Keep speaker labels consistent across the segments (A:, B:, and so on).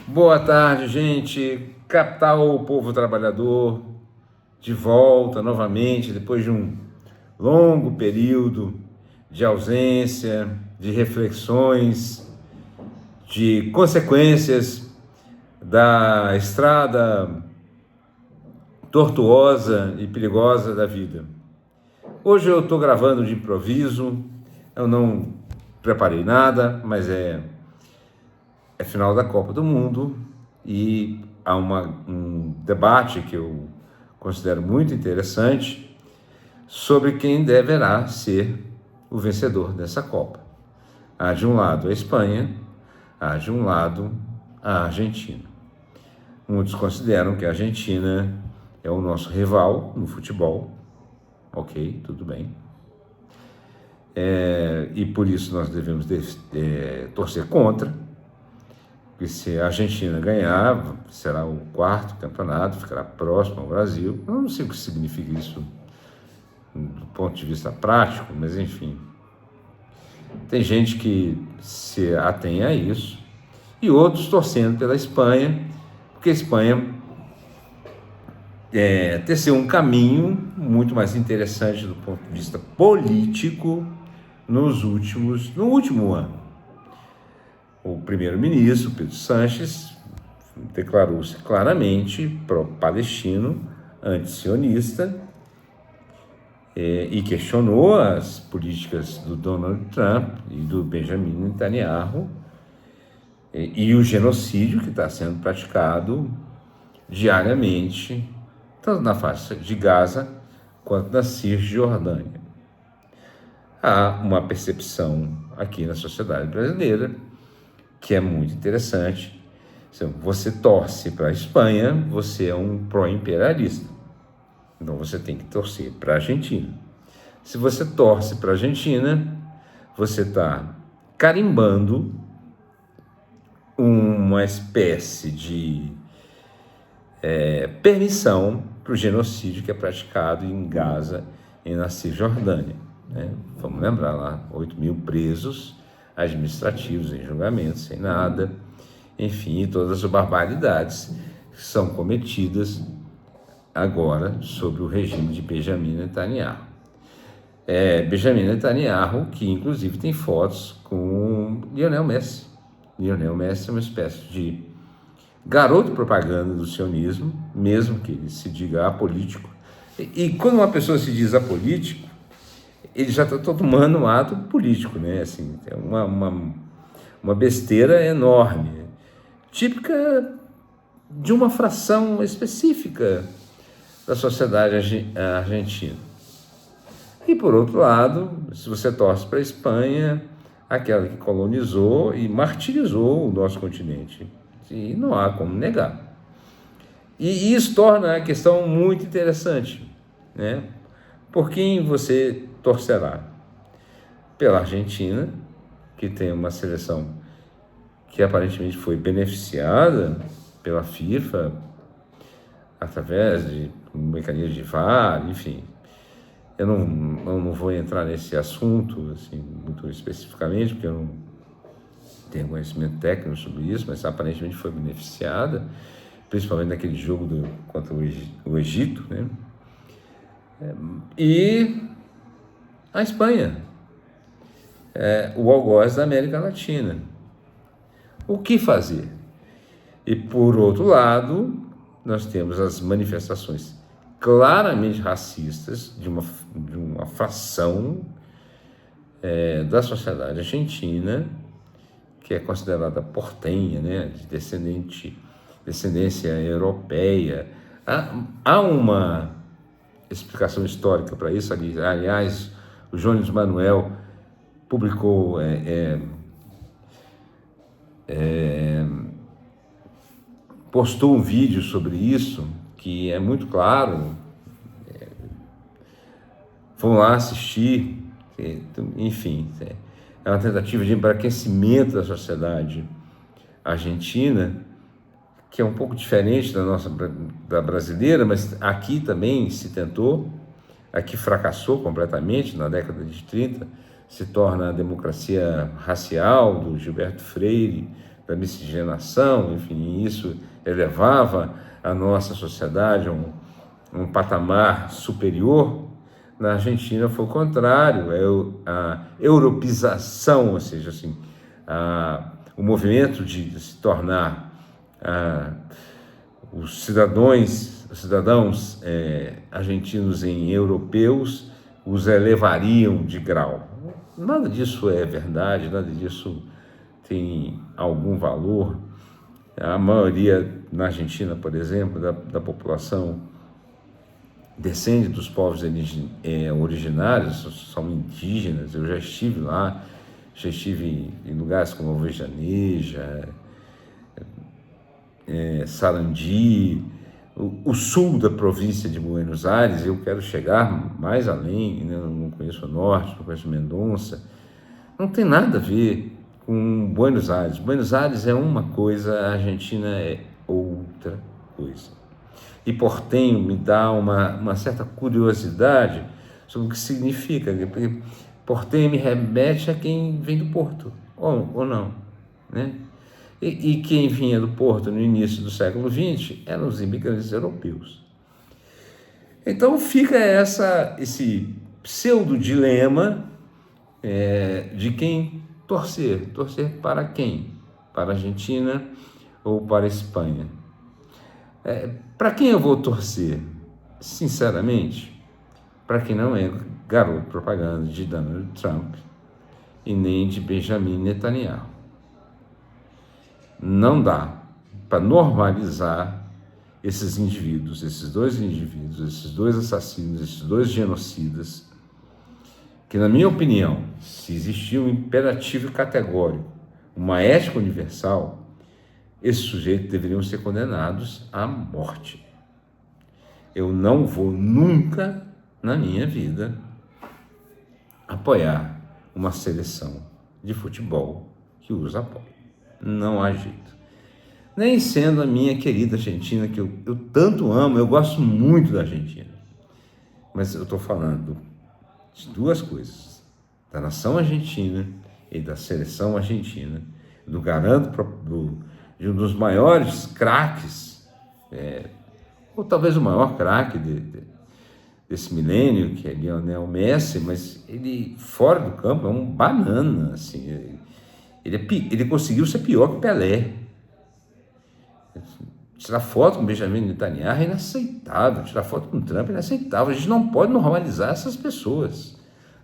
A: Boa tarde, gente. Capital, povo trabalhador, de volta novamente depois de um longo período de ausência, de reflexões, de consequências da estrada tortuosa e perigosa da vida. Hoje eu estou gravando de improviso, eu não preparei nada, mas é final da Copa do Mundo e há um debate que eu considero muito interessante sobre quem deverá ser o vencedor dessa Copa. Há de um lado a Espanha, há de um lado a Argentina. Muitos consideram que a Argentina é o nosso rival no futebol. Ok, tudo bem. E por isso nós devemos torcer contra. Porque se a Argentina ganhar, será o quarto campeonato, ficará próximo ao Brasil. Eu não sei o que significa isso do ponto de vista prático, mas enfim. Tem gente que se atém a isso e outros torcendo pela Espanha, porque a Espanha teceu um caminho muito mais interessante do ponto de vista político no último ano. O primeiro-ministro, Pedro Sánchez, declarou-se claramente pró-palestino, anti-sionista, e questionou as políticas do Donald Trump e do Benjamin Netanyahu e o genocídio que está sendo praticado diariamente, tanto na faixa de Gaza quanto na Cisjordânia. Há uma percepção aqui na sociedade brasileira que é muito interessante. Se você torce para a Espanha, você é um pró-imperialista. Então você tem que torcer para a Argentina. Se você torce para a Argentina, você está carimbando uma espécie de permissão para o genocídio que é praticado em Gaza e na Cisjordânia. Vamos lembrar lá, 8 mil presos administrativos em julgamento, sem nada, enfim, todas as barbaridades que são cometidas agora sobre o regime de Benjamin Netanyahu. Benjamin Netanyahu, que inclusive tem fotos com Lionel Messi. Lionel Messi é uma espécie de garoto propaganda do sionismo, mesmo que ele se diga apolítico. E quando uma pessoa se diz apolítico, ele já está tomando um ato político, né? Assim, é uma besteira enorme, típica de uma fração específica da sociedade argentina. E, por outro lado, se você torce para a Espanha, aquela que colonizou e martirizou o nosso continente, e não há como negar. E isso torna a questão muito interessante, né? Por quem você torcerá? Pela Argentina, que tem uma seleção que aparentemente foi beneficiada pela FIFA através de um mecanismo de VAR, enfim. Eu não vou entrar nesse assunto assim, muito especificamente, porque eu não tenho conhecimento técnico sobre isso, mas aparentemente foi beneficiada, principalmente naquele jogo contra o Egito, né? E a Espanha, o algoz da América Latina. O que fazer? E, por outro lado, nós temos as manifestações claramente racistas de uma fração da sociedade argentina, que é considerada portenha, né, de descendência europeia. Há uma explicação histórica para isso. Aliás, o Jones Manuel publicou postou um vídeo sobre isso que é muito claro. Vão lá assistir, enfim, é uma tentativa de embranquecimento da sociedade argentina, que é um pouco diferente da brasileira, mas aqui também se tentou, aqui fracassou completamente na década de 30, se torna a democracia racial do Gilberto Freire, da miscigenação, enfim, isso elevava a nossa sociedade a um patamar superior. Na Argentina foi o contrário, a europeização, ou seja, assim, o movimento de se tornar os cidadãos argentinos em europeus, os elevariam de grau. Nada disso é verdade, nada disso tem algum valor. A maioria na Argentina, por exemplo, da população descende dos povos originários, são indígenas. Eu já estive lá, já estive em lugares como Avejaneja, Sarandi, o sul da província de Buenos Aires. Eu quero chegar mais além, né? Não conheço o norte, não conheço Mendonça. Não tem nada a ver com Buenos Aires. Buenos Aires é uma coisa, a Argentina é outra coisa. E Porteño me dá uma certa curiosidade sobre o que significa, porque Porteño me remete a quem vem do Porto, ou não, né? E quem vinha do Porto no início do século XX eram os imigrantes europeus. Então fica esse pseudo-dilema de quem torcer. Torcer para quem? Para a Argentina ou para a Espanha? Para quem eu vou torcer? Sinceramente, para quem não é garoto propaganda de Donald Trump e nem de Benjamin Netanyahu. Não dá para normalizar esses indivíduos, esses dois assassinos, esses dois genocidas, que, na minha opinião, se existir um imperativo categórico, uma ética universal, esses sujeitos deveriam ser condenados à morte. Eu não vou nunca, na minha vida, apoiar uma seleção de futebol que usa apoio. Não há jeito. Nem sendo a minha querida Argentina, que eu tanto amo, eu gosto muito da Argentina. Mas eu estou falando de duas coisas: da nação argentina e da seleção argentina, do garanto de um dos maiores craques, ou talvez o maior craque desse milênio, que é Lionel Messi, mas ele, fora do campo, é um banana, assim. Ele conseguiu ser pior que Pelé. Tirar foto com Benjamin Netanyahu é inaceitável. Tirar foto com Trump é inaceitável. A gente não pode normalizar essas pessoas.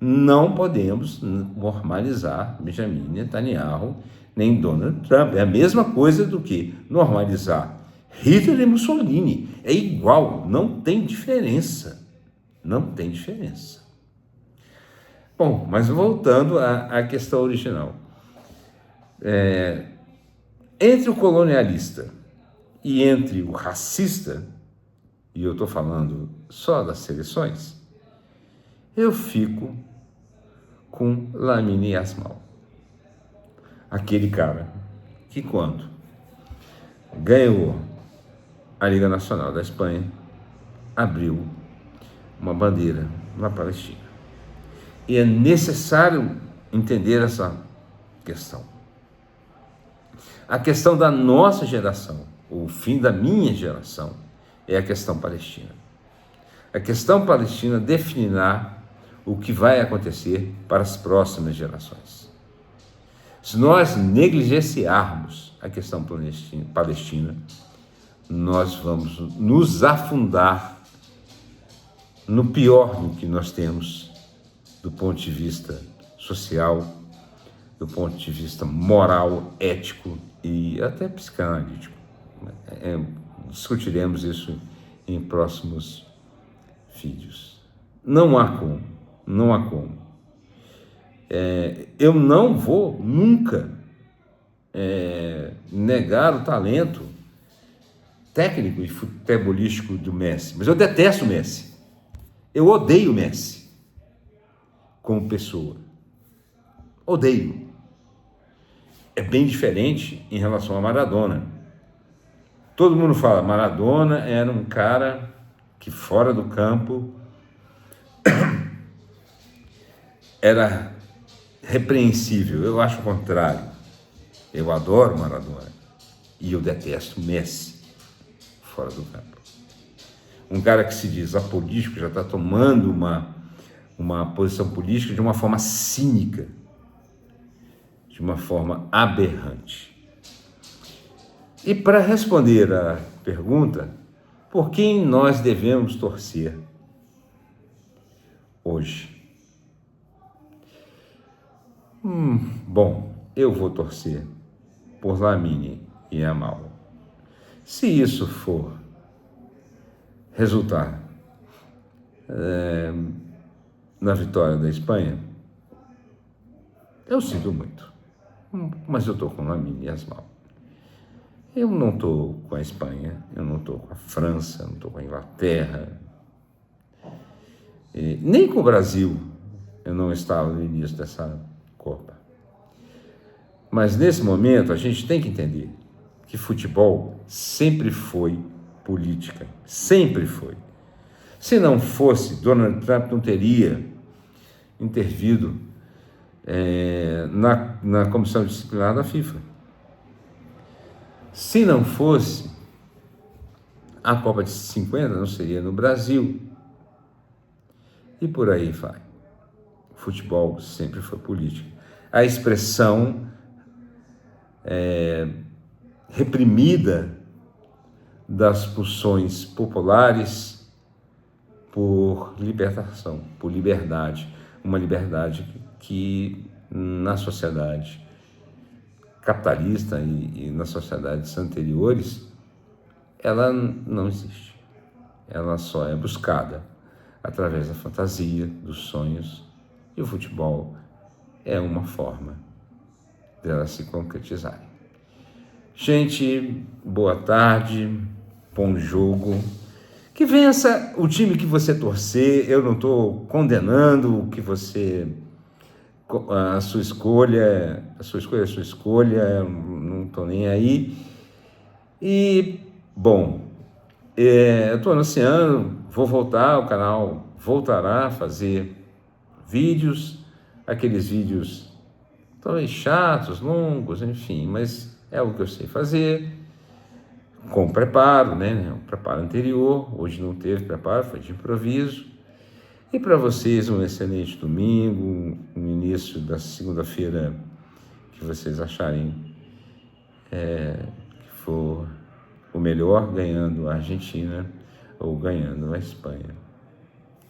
A: Não podemos normalizar Benjamin Netanyahu nem Donald Trump. É a mesma coisa do que normalizar Hitler e Mussolini. É igual, não tem diferença. Não tem diferença. Bom, mas voltando à questão original. Entre o colonialista e entre o racista, e eu estou falando só das seleções, eu fico com Lamine Yamal. Aquele cara que, quando ganhou a Liga Nacional da Espanha, abriu uma bandeira na Palestina. E é necessário entender essa questão. A questão da nossa geração, o fim da minha geração, é a questão palestina. A questão palestina definirá o que vai acontecer para as próximas gerações. Se nós negligenciarmos a questão palestina, nós vamos nos afundar no pior do que nós temos do ponto de vista social, do ponto de vista moral, ético e até psicanalítico. Discutiremos isso em próximos vídeos. Não há como. Eu não vou nunca negar o talento técnico e futebolístico do Messi, mas eu detesto o Messi. Eu odeio o Messi como pessoa. Odeio. É bem diferente em relação a Maradona. Todo mundo fala, Maradona era um cara que fora do campo era repreensível. Eu acho o contrário. Eu adoro Maradona e eu detesto Messi fora do campo. Um cara que se diz apolítico já está tomando uma posição política de uma forma cínica, de uma forma aberrante. E para responder à pergunta, por quem nós devemos torcer hoje? Bom, eu vou torcer por Lamine Yamal. Se isso for resultar na vitória da Espanha, eu sinto muito, mas eu estou com Lamine Yamal. Eu não estou com a Espanha, eu não estou com a França, eu não estou com a Inglaterra, nem com o Brasil eu não estava no início dessa Copa. Mas nesse momento a gente tem que entender que futebol sempre foi política, sempre foi. Se não fosse, Donald Trump não teria intervido na comissão disciplinar da FIFA. Se não fosse, a Copa de 50 não seria no Brasil. E por aí vai. Futebol sempre foi política. A expressão reprimida das pulsões populares por libertação, por liberdade. Uma liberdade que na sociedade capitalista e nas sociedades anteriores, ela não existe. Ela só é buscada através da fantasia, dos sonhos, e o futebol é uma forma delas se concretizarem. Gente, boa tarde, bom jogo. Que vença o time que você torcer. Eu não estou condenando o que você... A sua escolha, não estou nem aí. E, bom, eu estou anunciando, vou voltar, o canal voltará a fazer vídeos, aqueles vídeos talvez chatos, longos, enfim, mas é o que eu sei fazer, com preparo, né? O preparo anterior, hoje não teve preparo, foi de improviso. E para vocês um excelente domingo, um início da segunda-feira que vocês acharem que for o melhor, ganhando a Argentina ou ganhando a Espanha.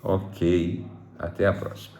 A: Ok, até a próxima.